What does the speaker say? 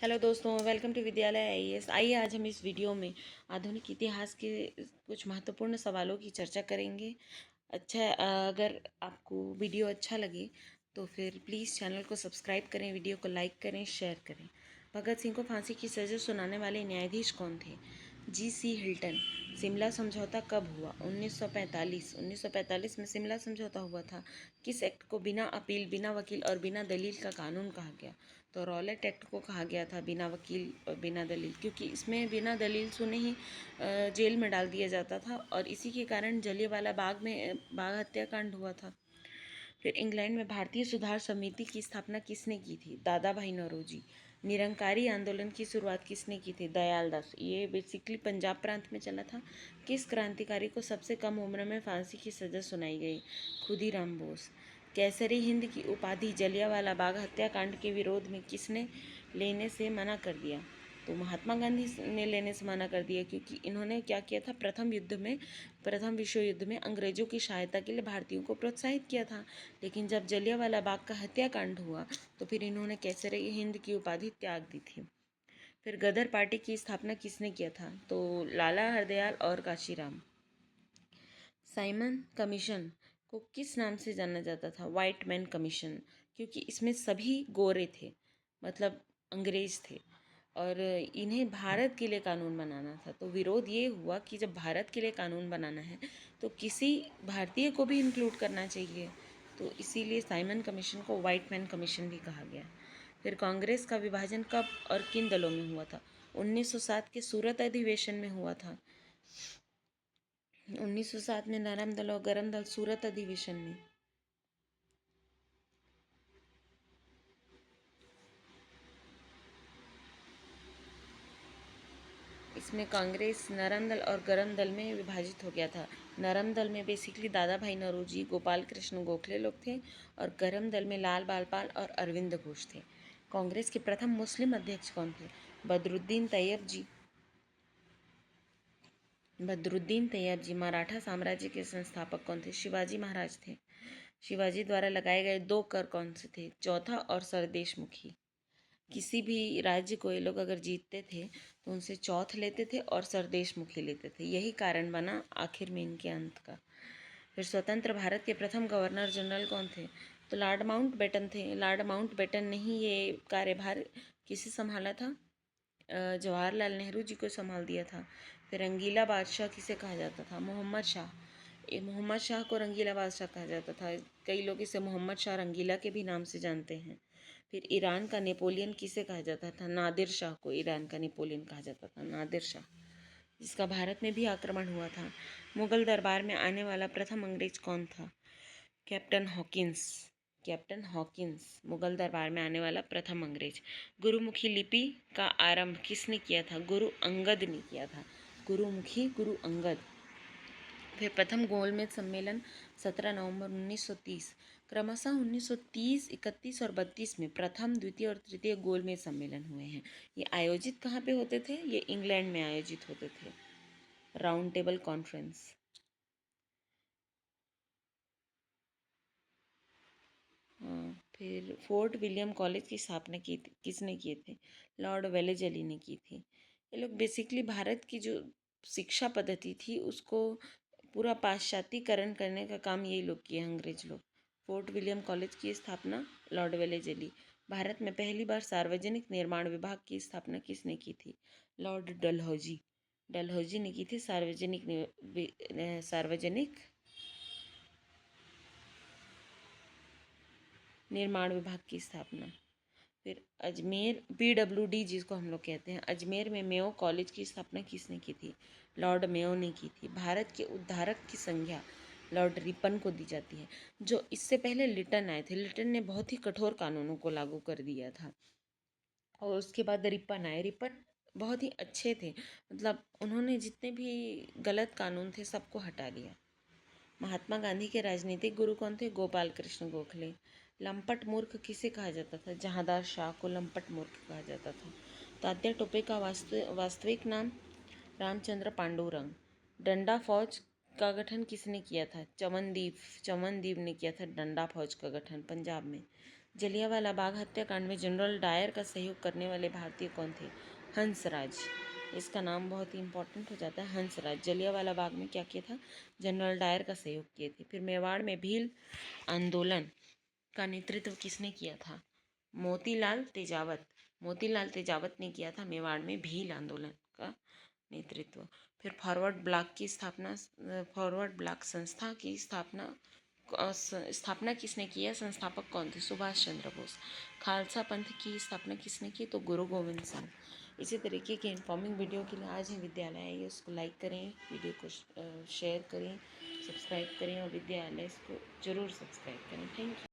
Hello दोस्तों, welcome to विद्यालय IAS. आइए आज हम इस वीडियो में आधुनिक इतिहास के कुछ महत्वपूर्ण सवालों की चर्चा करेंगे। अगर आपको वीडियो अच्छा लगे तो फिर प्लीज़ चैनल को सब्सक्राइब करें, वीडियो को लाइक करें, शेयर करें। भगत सिंह को फांसी की सज़ा सुनाने वाले न्यायाधीश कौन थे? जी.सी. हिल्टन। शिमला समझौता कब हुआ? 1945। 1945 में शिमला समझौता हुआ था। किस एक्ट को बिना अपील, बिना वकील और बिना दलील का कानून कहा गया? तो रॉलेट एक्ट को कहा गया था बिना वकील और बिना दलील, क्योंकि इसमें बिना दलील सुने ही जेल में डाल दिया जाता था और इसी के कारण जलियांवाला बाग हत्याकांड हुआ था। फिर इंग्लैंड में भारतीय सुधार समिति की स्थापना किसने की थी? दादा भाई नौरोजी। निरंकारी आंदोलन की शुरुआत किसने की थी? दयाल दास। ये बेसिकली पंजाब प्रांत में चला था। किस क्रांतिकारी को सबसे कम उम्र में फांसी की सज़ा सुनाई गई? खुदीराम बोस। कैसरी हिंद की उपाधि जलियांवाला बाग हत्याकांड के विरोध में किसने लेने से मना कर दिया? तो महात्मा गांधी ने लेने से मना कर दिया, क्योंकि इन्होंने क्या किया था, प्रथम विश्व युद्ध में अंग्रेजों की सहायता के लिए भारतीयों को प्रोत्साहित किया था। लेकिन जब जलियांवाला बाग का हत्याकांड हुआ तो फिर इन्होंने कैसरी हिंद की उपाधि त्याग दी थी। फिर गदर पार्टी की स्थापना किसने किया था? तो लाला हरदयाल और काशीराम। साइमन कमीशन को किस नाम से जाना जाता था? व्हाइट मैन कमीशन, क्योंकि इसमें सभी गोरे थे, मतलब अंग्रेज थे और इन्हें भारत के लिए कानून बनाना था। तो विरोध ये हुआ कि जब भारत के लिए कानून बनाना है तो किसी भारतीय को भी इंक्लूड करना चाहिए, तो इसीलिए साइमन कमीशन को व्हाइट मैन कमीशन भी कहा गया। फिर कांग्रेस का विभाजन कब और किन दलों में हुआ था? 1907 के सूरत अधिवेशन में हुआ था। 1907 में नरम दल और गरम दल सूरत अधिवेशन में। इसमें कांग्रेस नरम दल और गरम दल में विभाजित हो गया था। नरम दल में बेसिकली दादा भाई नौरोजी, गोपाल कृष्ण गोखले लोग थे और गरम दल में लाल बालपाल और अरविंद घोष थे। कांग्रेस के प्रथम मुस्लिम अध्यक्ष कौन थे? बदरुद्दीन तैयब जी। बदरुद्दीन तैयब जी। मराठा साम्राज्य के संस्थापक कौन थे? शिवाजी महाराज थे। शिवाजी द्वारा लगाए गए 2 कर कौन से थे? चौथा और सरदेशमुखी। किसी भी राज्य को ये लोग अगर जीतते थे तो उनसे चौथ लेते थे और सरदेशमुखी लेते थे। यही कारण बना आखिर में इनके अंत का। फिर स्वतंत्र भारत के प्रथम गवर्नर जनरल कौन थे? तो लॉर्ड माउंटबेटन थे। लॉर्ड माउंटबेटन ने ही ये कार्यभार किसे संभाला था? जवाहरलाल नेहरू जी को संभाल दिया था। फिर रंगीला बादशाह किसे कहा जाता था? मोहम्मद शाह। मोहम्मद शाह को रंगीला बादशाह कहा जाता था। कई लोग इसे मोहम्मद शाह रंगीला के भी नाम से जानते हैं। फिर ईरान का नेपोलियन किसे कहा जाता था? नादिर शाह को ईरान का नेपोलियन कहा जाता था, नादिर शाह, जिसका भारत में भी आक्रमण हुआ था। मुगल दरबार में आने वाला प्रथम अंग्रेज कौन था? Captain Hawkins. Captain Hawkins Mughal दरबार में आने वाला प्रथम अंग्रेज। गुरुमुखी लिपि का आरंभ किसने किया था? गुरु अंगद ने किया था। गुरुमुखी गुरु अंगद। फिर प्रथम गोलमेज सम्मेलन 17 नवंबर 1930। क्रमशः 1930, 31 और 32 में प्रथम, द्वितीय और तृतीय गोलमेज सम्मेलन हुए हैं। ये आयोजित कहाँ पे होते थे? ये इंग्लैंड में आयोजित होते थे। Round table conference. फिर फोर्ट विलियम कॉलेज की स्थापना किसने किए थे? लॉर्ड वेलेजली ने की थी। ये लोग बेसिकली भारत की जो शिक्षा पद्धति थी उसको पूरा पाश्चात्यकरण करने का काम यही लोग किए, अंग्रेज लोग। फोर्ट विलियम कॉलेज की स्थापना लॉर्ड वेलेजली। भारत में पहली बार सार्वजनिक निर्माण विभाग की स्थापना किसने की थी? लॉर्ड डलहौजी। डलहौजी ने की थी सार्वजनिक निर्माण विभाग की स्थापना। फिर अजमेर PWD जिसको हम लोग कहते हैं, अजमेर में मेयो कॉलेज की स्थापना किसने की थी? लॉर्ड मेयो ने की थी। भारत के उद्धारक की संज्ञा लॉर्ड रिपन को दी जाती है। जो इससे पहले लिटन आए थे, लिटन ने बहुत ही कठोर कानूनों को लागू कर दिया था और उसके बाद रिपन आए। रिपन बहुत ही अच्छे थे, मतलब उन्होंने जितने भी गलत कानून थे सबको हटा दिया। महात्मा गांधी के राजनीतिक गुरु कौन थे? गोपाल कृष्ण गोखले। लंपट मूर्ख किसे कहा जाता था? जहांदार शाह को लंपट मूर्ख कहा जाता था। तात्या टोपे का वास्तविक नाम? रामचंद्र पांडुरंग। डंडा फौज का गठन किसने किया था? चमनदीप। चमनदीप ने किया था डंडा फौज का गठन पंजाब में। जलियांवाला बाग हत्याकांड में जनरल डायर का सहयोग करने वाले भारतीय कौन थे? हंसराज। इसका नाम बहुत ही इंपॉर्टेंट हो जाता है, हंसराज। जलियांवाला बाग में क्या किया था? जनरल डायर का सहयोग किए थे। फिर मेवाड़ में भील आंदोलन का नेतृत्व किसने किया था? मोतीलाल तेजावत। मोतीलाल तेजावत ने किया था मेवाड़ में भील आंदोलन का नेतृत्व। फिर फॉरवर्ड ब्लॉक संस्था की स्थापना किसने की है? संस्थापक कौन थे? सुभाष चंद्र बोस। खालसा पंथ की स्थापना किसने की? तो गुरु गोविंद सिंह। इसी तरीके के इन्फॉर्मिंग वीडियो के लिए आज ही विद्यालय आइए, उसको लाइक करें, वीडियो को शेयर करें, सब्सक्राइब करें और विद्यालय को ज़रूर सब्सक्राइब करें। Thank you.